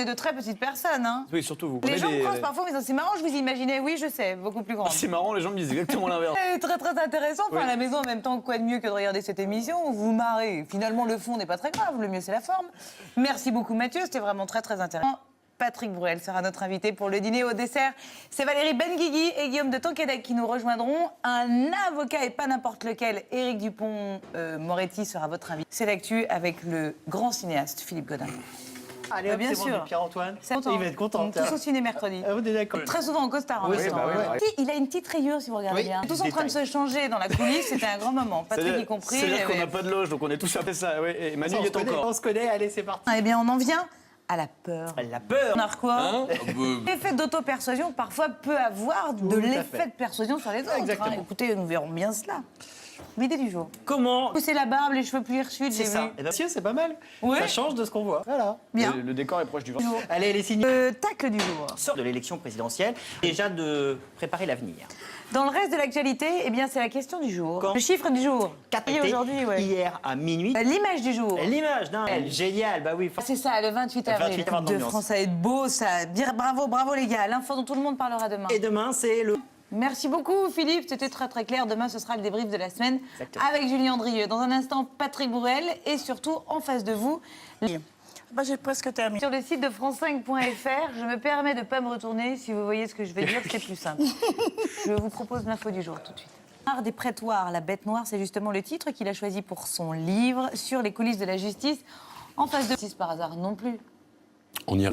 C'est de très petites personnes, hein. Oui, surtout vous. Les gens me croisent parfois, mais c'est marrant, je vous imaginais, oui, je sais, beaucoup plus grande. C'est marrant, les gens me disent exactement l'inverse. C'est très intéressant, enfin, à la maison en même temps, quoi de mieux que de regarder cette émission, vous vous marrez. Finalement, le fond n'est pas très grave, le mieux c'est la forme. Merci beaucoup Mathieu, c'était vraiment très intéressant. Patrick Bruel sera notre invité pour le dîner au dessert. C'est Valérie Benguigui et Guillaume de Tonquédec qui nous rejoindront. Un avocat et pas n'importe lequel, Éric Dupond-Moretti sera votre invité. C'est l'actu avec le grand cinéaste Philippe Godin. Allez, hop, bien c'est sûr. bon, Pierre-Antoine. Content. Il va être content. Tous au ciné mercredi. Ah, on est d'accord. Très souvent en costard. Oui, en même temps. Il a une petite rayure si vous regardez Oui, bien. des Tous en train de se changer dans la coulisse, c'était un grand moment. Patrick y compris. C'est-à-dire qu'on n'a pas de loge, donc on est tous à faire ça. Ouais. Et Manu y est encore. On se connaît, allez, c'est parti. Eh bien, on en vient à la peur. La peur. On a quoi Hein L'effet d'auto-persuasion parfois peut avoir de Tout à l'effet fait. de persuasion sur les autres. Exactement. Écoutez, nous verrons bien cela. L'idée du jour. Comment Pousser la barbe, les cheveux plus hirsutes, c'est j'ai ça? vu. Eh bien, c'est pas mal. Oui. Ça change de ce qu'on voit. Voilà. Bien. Le décor est proche du vent. Allez, les signes. Le tacle du jour. Sort de l'élection présidentielle, déjà de préparer l'avenir. Dans le reste de l'actualité, eh bien, c'est la question du jour. Quand Le chiffre du jour. Et aujourd'hui, ouais. Hier à minuit. L'image du jour. L'image d'un génial, bah oui. C'est ça, le 28 avril. 28 avril de d'ambiance. France, ça va être beau, ça. Dire bravo les gars. L'info dont tout le monde parlera demain. Et demain, c'est le. Merci beaucoup Philippe, c'était très clair. Demain, ce sera le débrief de la semaine avec Julien Andrieux. Dans un instant, Patrick Bruel et surtout, en face de vous... J'ai presque terminé. Sur le site de france5.fr, je me permets de ne pas me retourner. Si vous voyez ce que je vais dire, c'est plus simple. Je vous propose l'info du jour tout de suite. Art des prétoires, la bête noire, c'est justement le titre qu'il a choisi pour son livre sur les coulisses de la justice. En face de... Par hasard non plus. On y